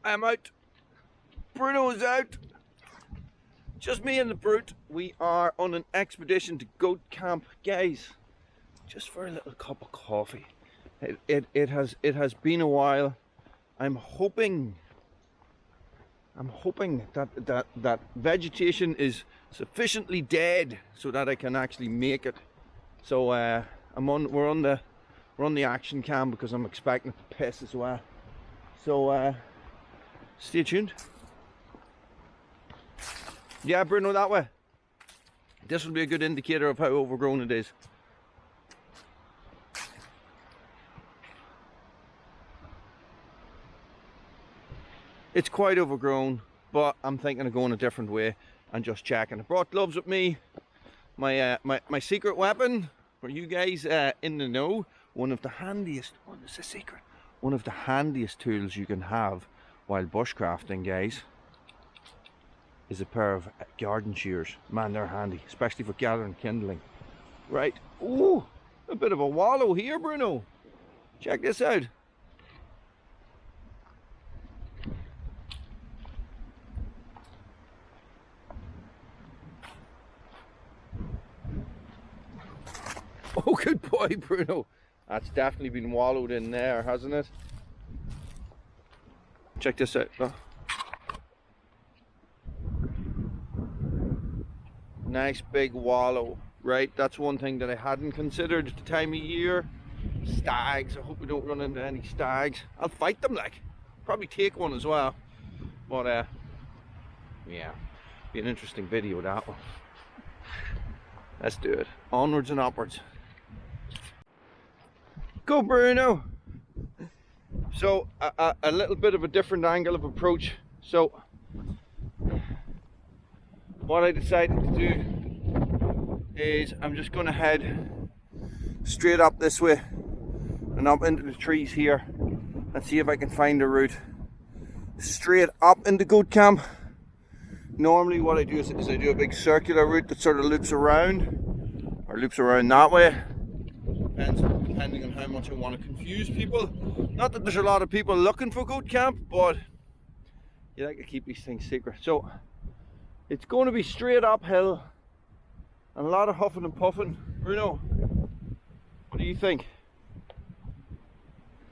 I'm out. Bruno is out. Just me and the brute. We are on an expedition to goat camp, guys. Just for a little cup of coffee. It has been a while. I'm hoping that vegetation is sufficiently dead so that I can actually make it. So we're on the action cam because I'm expecting it to piss as well. So stay tuned. Yeah, Bruno, that way. This will be a good indicator of how overgrown it is. It's quite overgrown, but I'm thinking of going a different way and just checking. I brought gloves with me. My secret weapon for you guys in the know. One of the handiest. What is the secret? One of the handiest tools you can have while bushcrafting, guys, is a pair of garden shears. Man, they're handy, especially for gathering kindling. Right. Ooh, a bit of a wallow here, Bruno. Check this out. Oh, good boy, Bruno. That's definitely been wallowed in there, hasn't it? Check this out. Oh. Nice big wallow, right? That's one thing that I hadn't considered at the time of year. Stags. I hope we don't run into any stags. I'll fight them, like. Probably take one as well. But yeah, be an interesting video, that one. Let's do it. Onwards and upwards. Go, Bruno. So a little bit of a different angle of approach. So what I decided to do is I'm just going to head straight up this way and up into the trees here and see if I can find a route straight up into goat camp. Normally what I do is I do a big circular route that sort of loops around, or loops around that way. Depending on how much I want to confuse people. Not that there's a lot of people looking for goat camp, but you like to keep these things secret. So it's going to be straight uphill and a lot of huffing and puffing. Bruno, what do you think?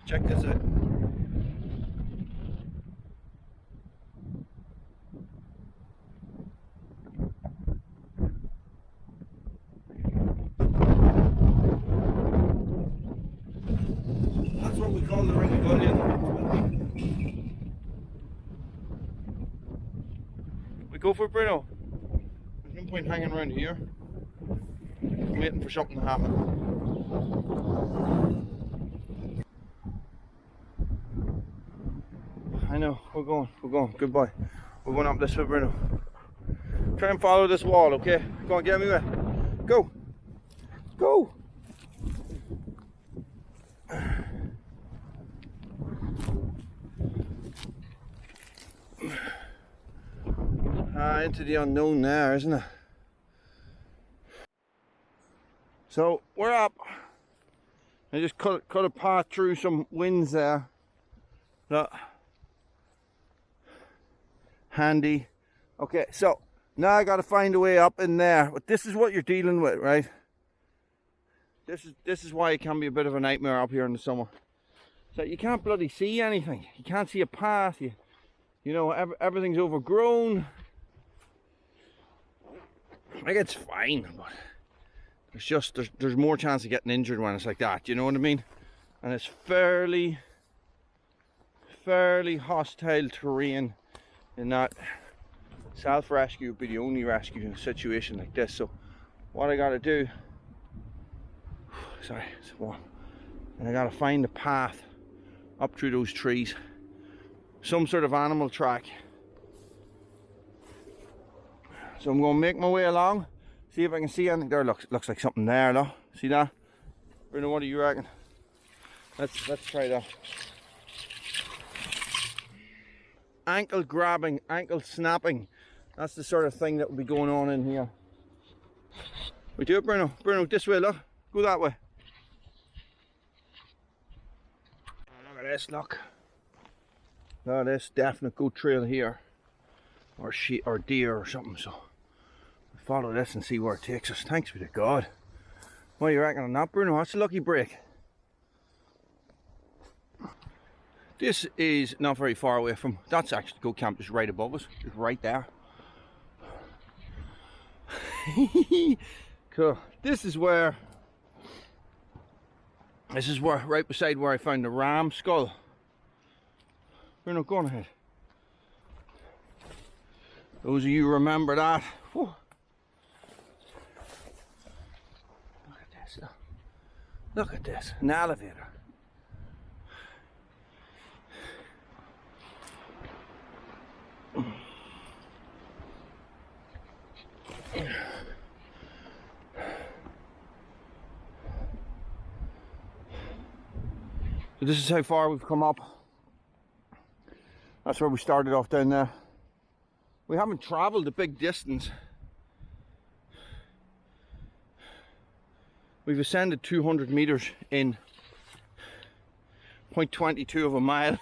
Check this out. That's what we call the ring of onion. We go for it, Bruno. There's no point hanging around here. I'm waiting for something to happen. I know, we're going, good boy. We're going up this way, Bruno. Try and follow this wall, okay? Go on, get me away. Go! Go! Into the unknown there, isn't it? So we're up. I just cut a path through some winds there. Look. Handy. Okay, so now I got to find a way up in there. But this is what you're dealing with, right? This is why it can be a bit of a nightmare up here in the summer. So you can't bloody see anything. You can't see a path. You know, everything's overgrown. Like, it's fine, but there's more chance of getting injured when it's like that. You know what I mean? And it's fairly hostile terrain in that self-rescue would be the only rescue in a situation like this. So what I gotta do, sorry, it's warm, and I gotta find a path up through those trees, some sort of animal track. So I'm going to make my way along, see if I can see anything. There looks like something there, though. See that? Bruno, what do you reckon? Let's try that. Ankle grabbing, ankle snapping. That's the sort of thing that will be going on in here. We do it, Bruno. Bruno, this way, look. Go that way. Oh, look at this, look. Now this definite goat trail here, or sheep or deer or something. So we'll follow this and see where it takes us. Thanks be to God. What do you reckon on that, Bruno? That's a lucky break. This is not very far away from. That's actually goat camp, just right above us, just right there. Cool. This is where, right beside where I found the ram skull. Bruno, go on ahead. Those of you remember that. Whew. Look at this. Look at this. An elevator. So this is how far we've come up. That's where we started off down there. We haven't travelled a big distance. We've ascended 200 meters in 0.22 of a mile.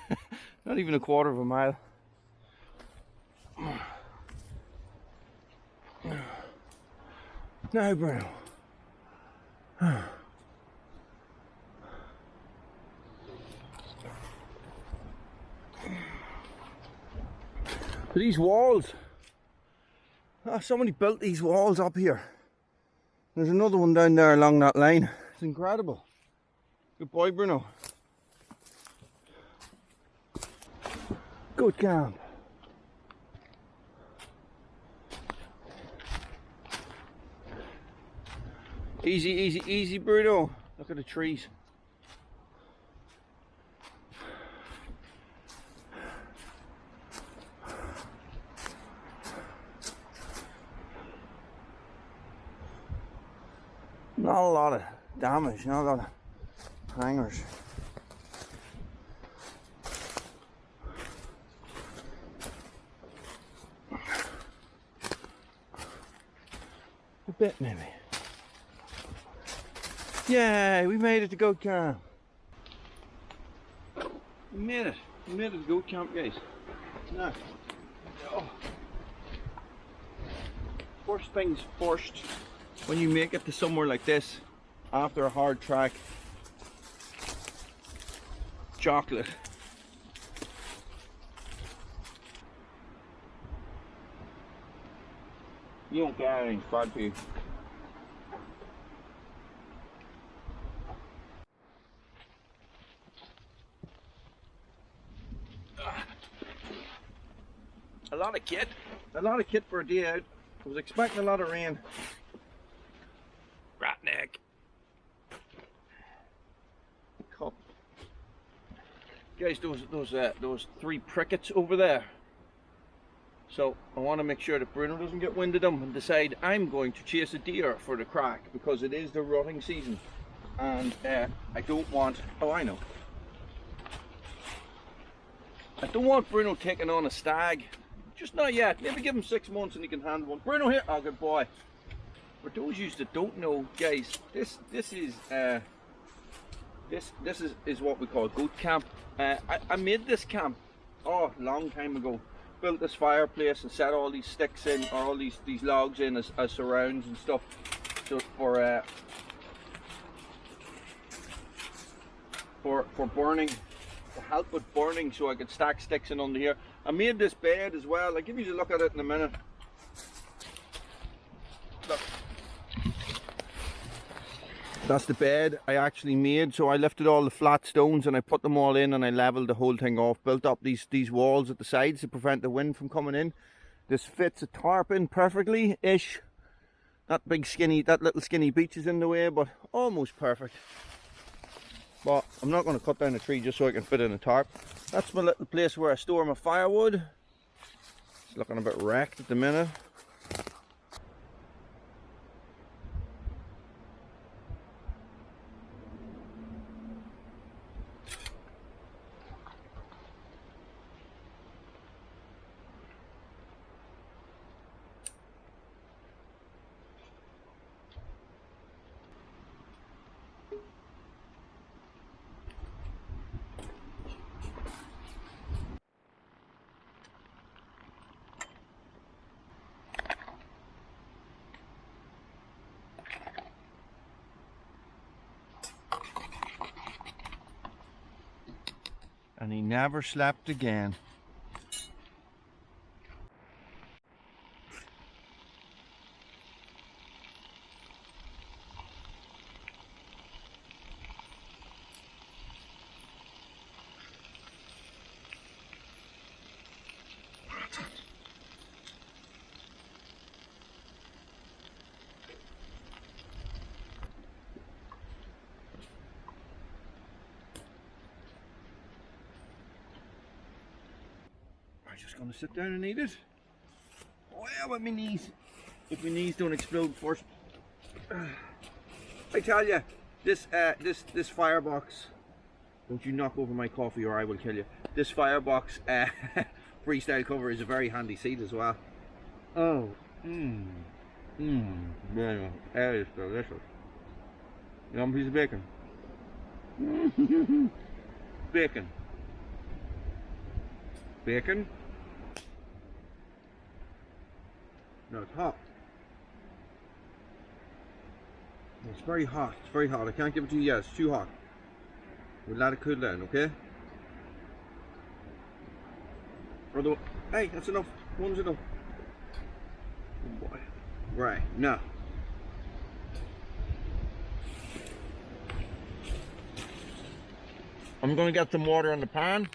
Not even a quarter of a mile. Now, Bruno. These walls, somebody built these walls up here. There's another one down there along that line. It's incredible. Good boy, Bruno. Goat camp. Easy, easy, easy, Bruno. Look at the trees. Not a lot of damage, not a lot of hangers. A bit maybe. Yay, we made it to goat camp. We made it. We made it to goat camp, guys. Now, first things first. When you make it to somewhere like this, after a hard track, chocolate. You don't get anything bad for you. A lot of kit for a day out. I was expecting a lot of rain. Ratneck. Cup. Guys, those three prickets over there. So I want to make sure that Bruno doesn't get wind of them and decide I'm going to chase a deer for the crack, because it is the rutting season, and I don't want. Oh, I know. I don't want Bruno taking on a stag. Just not yet. Maybe give him 6 months and he can handle one. Bruno here. Oh, good boy. For those of you that don't know, guys, this is what we call goat camp. I made this camp a long time ago. Built this fireplace and set all these sticks in, or all these logs in as surrounds and stuff. So for burning, to help with burning, so I could stack sticks in under here. I made this bed as well. I'll give you a look at it in a minute. Look. That's the bed I actually made. So I lifted all the flat stones and I put them all in, and I leveled the whole thing off. Built up these walls at the sides to prevent the wind from coming in. This fits a tarp in perfectly-ish. That little skinny beech is in the way, but almost perfect. But I'm not going to cut down a tree just so I can fit in a tarp. That's my little place where I store my firewood. It's looking a bit wrecked at the minute. And he never slept again. I'm just gonna sit down and eat it. Well, with my knees. If my knees don't explode first. I tell you, this firebox. Don't you knock over my coffee or I will kill you. This firebox freestyle cover is a very handy seat as well. Oh, that is delicious. You want a piece of bacon? Bacon. Bacon. No, it's hot. It's very hot. It's very hot. I can't give it to you yet. It's too hot. We'll let it cool down, okay? Although, hey, that's enough. One's enough. Oh boy. Right, now. I'm going to get some water in the pan.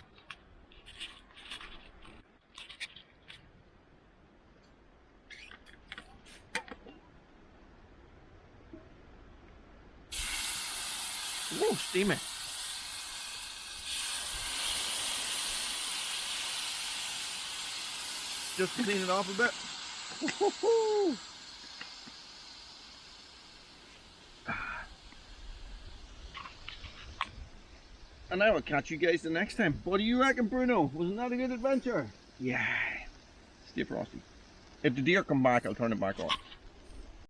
Whoa, steaming. Just to clean it off a bit. And I will catch you guys the next time. What do you reckon, Bruno? Wasn't that a good adventure? Yeah. Stay frosty. If the deer come back, I'll turn it back on.